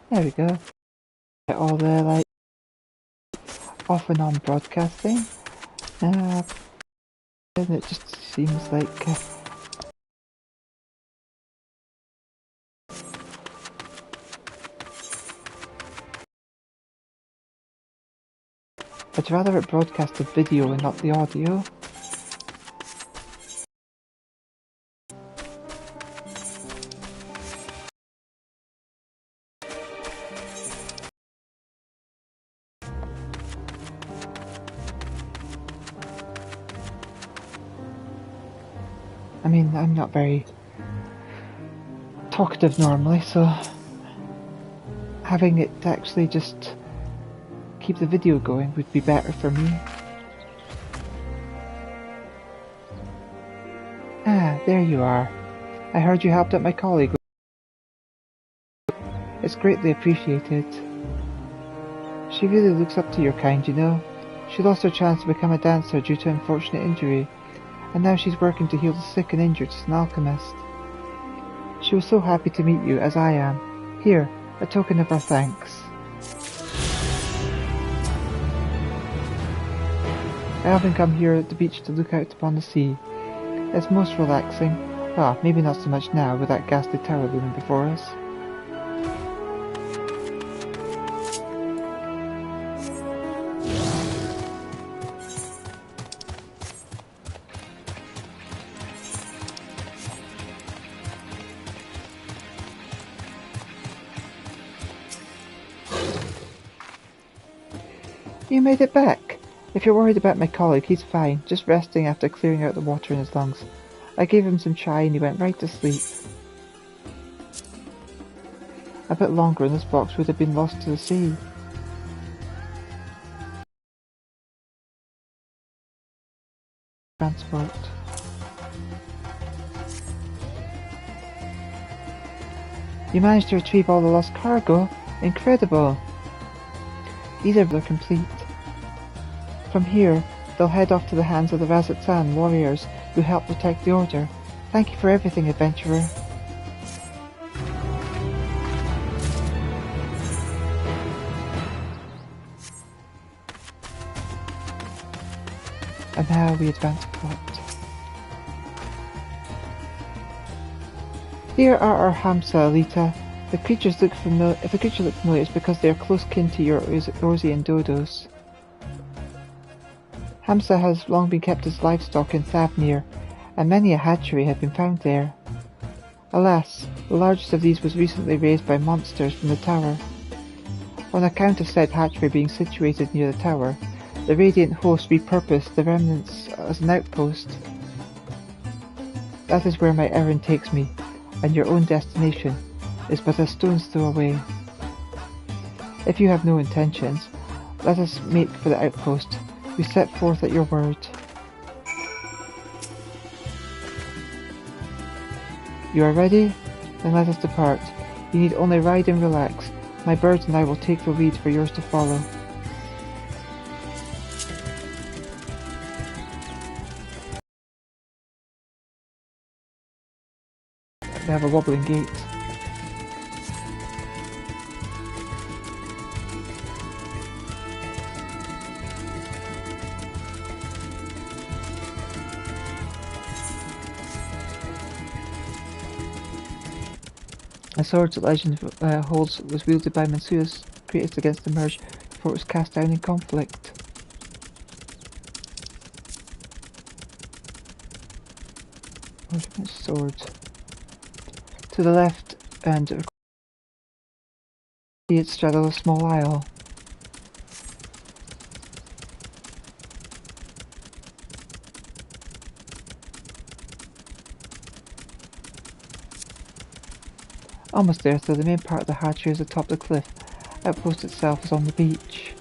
There we go. All the off and on broadcasting. And it just seems like I'd rather it broadcasted video and not the audio. I mean, I'm not very talkative normally, so having it actually just keep the video going would be better for me. Ah, there you are. I heard you helped out my colleague. It's greatly appreciated. She really looks up to your kind, you know. She lost her chance to become a dancer due to unfortunate injury, and now she's working to heal the sick and injured as an alchemist. She was so happy to meet you, as I am. Here, a token of our thanks. I often come here at the beach to look out upon the sea. It's most relaxing. Well, maybe not so much now with that ghastly tower looming before us. You made it back! If you're worried about my colleague, he's fine, just resting after clearing out the water in his lungs. I gave him some chai and he went right to sleep. A bit longer and this box would have been lost to the sea. Transport. You managed to retrieve all the lost cargo? Incredible! These are complete. From here, they'll head off to the hands of the Razatan warriors who help protect the Order. Thank you for everything, adventurer. And now we advance plot. Here are our Hamsa, Elita. If the creatures look familiar, it's because they are close kin to your Orsian dodos. Hamsa has long been kept as livestock in Thavnir, and many a hatchery have been found there. Alas, the largest of these was recently raised by monsters from the tower. On account of said hatchery being situated near the tower, the Radiant Host repurposed the remnants as an outpost. That is where my errand takes me, and your own destination is but a stone's throw away. If you have no intentions, let us make for the outpost. We set forth at your word. You are ready? Then let us depart. You need only ride and relax. My birds and I will take the lead for yours to follow. They have a wobbling gait. A sword that legend holds was wielded by Mansuas, created against the merge before it was cast down in conflict. Sword. To the left, and see it straddle a small isle. Almost there, so the main part of the hatchery is atop the cliff. Outpost itself is on the beach.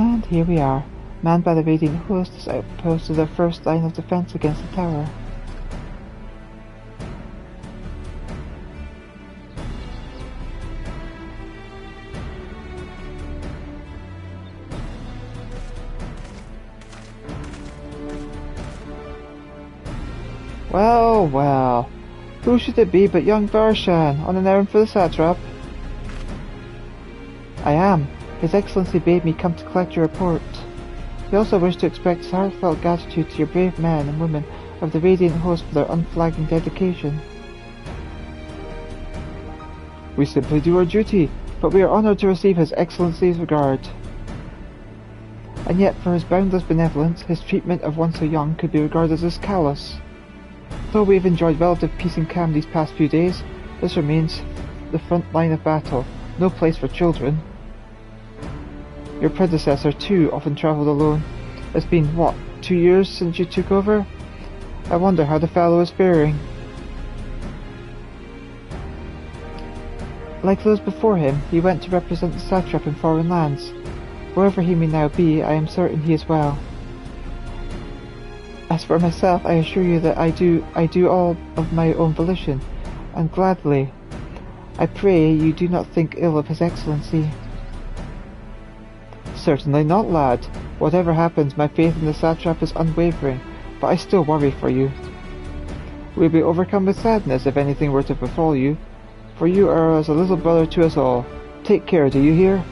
And here we are, manned by the Radiant Host as outpost of their first line of defense against the tower. Well, well, who should it be but young Varshan, on an errand for the satrap? I am. His Excellency bade me come to collect your report. He also wished to express his heartfelt gratitude to your brave men and women of the Radiant Host for their unflagging dedication. We simply do our duty, but we are honoured to receive His Excellency's regard. And yet, for his boundless benevolence, his treatment of one so young could be regarded as callous. Though we have enjoyed relative peace and calm these past few days, this remains the front line of battle, no place for children. Your predecessor, too, often travelled alone. It's been, what, 2 years since you took over? I wonder how the fellow is faring. Like those before him, he went to represent the satrap in foreign lands. Wherever he may now be, I am certain he is well. As for myself, I assure you that I do all of my own volition, and gladly. I pray you do not think ill of His Excellency. Certainly not, lad. Whatever happens, my faith in the satrap is unwavering, but I still worry for you. We'll be overcome with sadness if anything were to befall you, for you are as a little brother to us all. Take care, do you hear?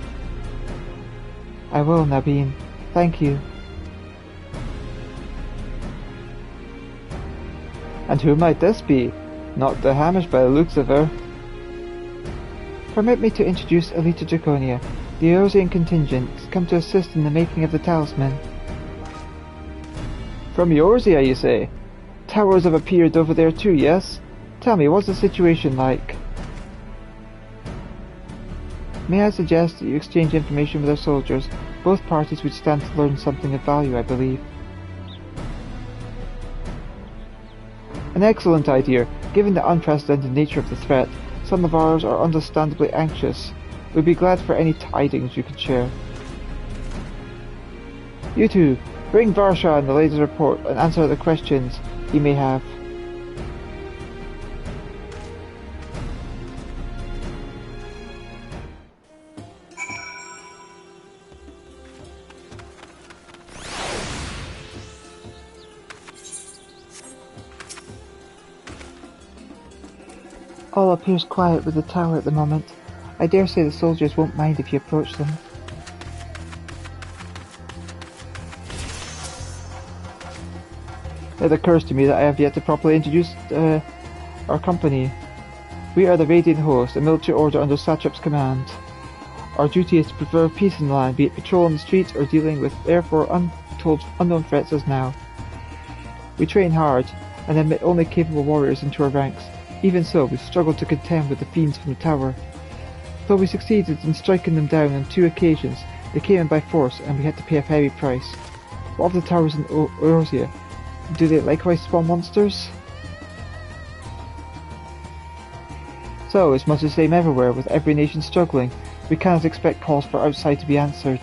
I will, Nabeen. Thank you. And who might this be? Not the Hamish by the looks of her. Permit me to introduce Elita Draconia, the Eorzean contingent, come to assist in the making of the talisman. From Eorzea, you say? Towers have appeared over there too, yes? Tell me, what's the situation like? May I suggest that you exchange information with our soldiers? Both parties would stand to learn something of value, I believe. An excellent idea. Given the unprecedented nature of the threat, some of ours are understandably anxious. We'd be glad for any tidings you could share. You two, bring Varshan the latest report and answer the questions he may have. All appears quiet with the tower at the moment. I dare say the soldiers won't mind if you approach them. It occurs to me that I have yet to properly introduce our company. We are the Radiant Host, a military order under Satrap's command. Our duty is to preserve peace in the land, be it patrolling the streets or dealing with therefore unknown threats as now. We train hard, and admit only capable warriors into our ranks. Even so, we struggled to contend with the fiends from the tower. Though we succeeded in striking them down on 2 occasions, they came in by force and we had to pay a heavy price. What of the towers in Eorzea? Do they likewise spawn monsters? So, it's much the same everywhere, with every nation struggling. We cannot expect calls for outside to be answered.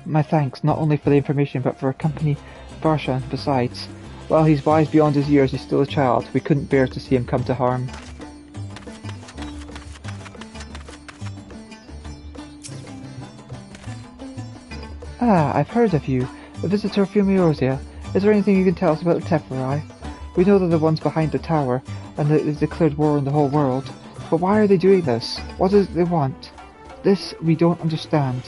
My thanks, not only for the information, but for accompanying Varshan besides. While he's wise beyond his years, he's still a child. We couldn't bear to see him come to harm. Ah, I've heard of you. A visitor from Eorzea. Is there anything you can tell us about the Tepheri? We know they're the ones behind the tower, and that they've declared war on the whole world. But why are they doing this? What is it they want? This we don't understand.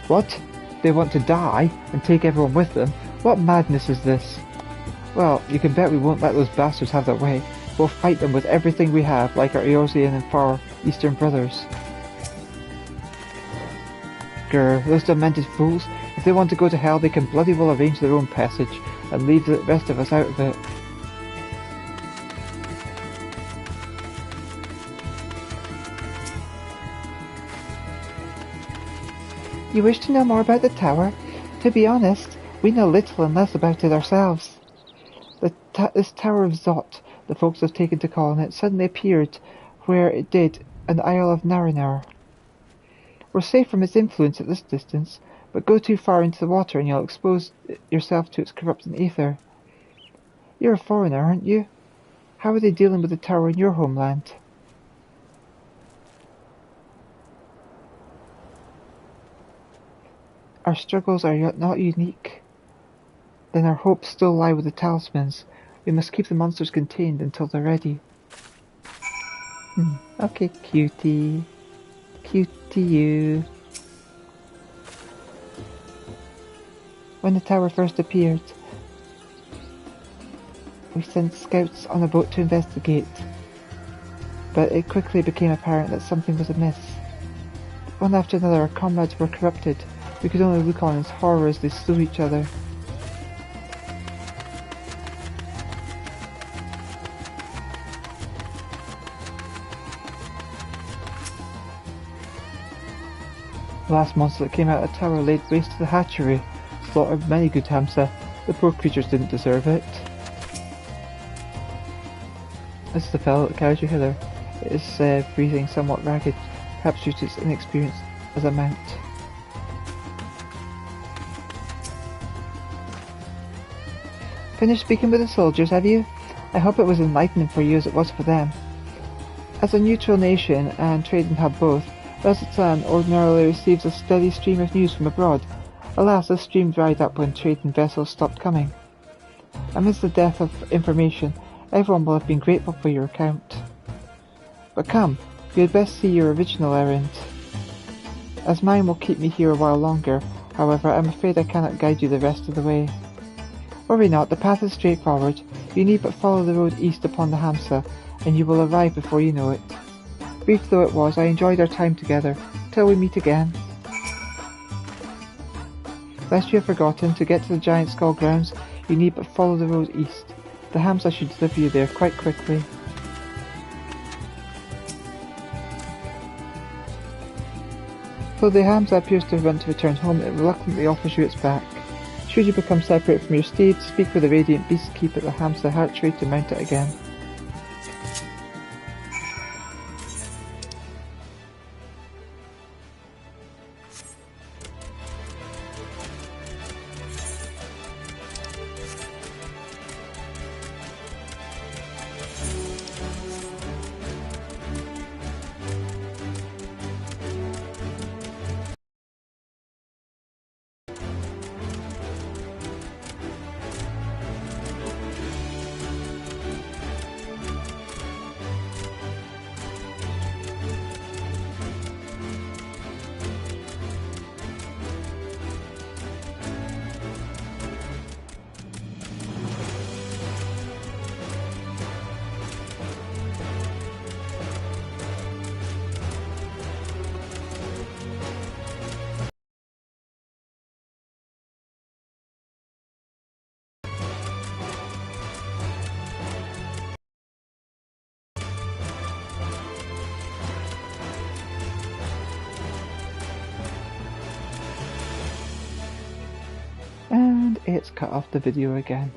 What? They want to die and take everyone with them? What madness is this? Well, you can bet we won't let those bastards have their way. We'll fight them with everything we have, like our Eorzean and Far Eastern brothers. Grr, those demented fools. If they want to go to hell, they can bloody well arrange their own passage, and leave the rest of us out of it. You wish to know more about the tower? To be honest, We know little and less about it ourselves. This Tower of Zot, the folks have taken to calling it, suddenly appeared where it did an Isle of Narinor. We're safe from its influence at this distance, but go too far into the water and you'll expose yourself to its corrupting ether. You're a foreigner, aren't you? How are they dealing with the tower in your homeland? Our struggles are not unique. Then our hopes still lie with the talismans. We must keep the monsters contained until they're ready. Okay, cutie. Cutie you. When the tower first appeared, we sent scouts on a boat to investigate, but it quickly became apparent that something was amiss. One after another our comrades were corrupted. We could only look on in horror as they slew each other. The last monster that came out of the tower laid waste to the hatchery, slaughtered many good hamsa. The poor creatures didn't deserve it. This is the fellow that carries you hither. It is breathing somewhat ragged, perhaps due to its inexperience as a mount. Finished speaking with the soldiers, have you? I hope it was enlightening for you as it was for them. As a neutral nation and trading hub both, Rezatan ordinarily receives a steady stream of news from abroad. Alas, this stream dried up when trading vessels stopped coming. Amidst the dearth of information, everyone will have been grateful for your account. But come, you had best see your original errand. As mine will keep me here a while longer, however, I'm afraid I cannot guide you the rest of the way. Worry not, the path is straightforward. You need but follow the road east upon the Hamsa, and you will arrive before you know it. Brief though it was, I enjoyed our time together. Till we meet again. Lest you have forgotten, to get to the Giant Skull grounds, you need but follow the road east. The Hamsa should deliver you there quite quickly. Though the Hamsa appears to want to return home, it reluctantly offers you its back. Should you become separate from your steed, speak with the Radiant Beast Keep at the Hamsa hatchery to mount it again. And it's cut off the video again.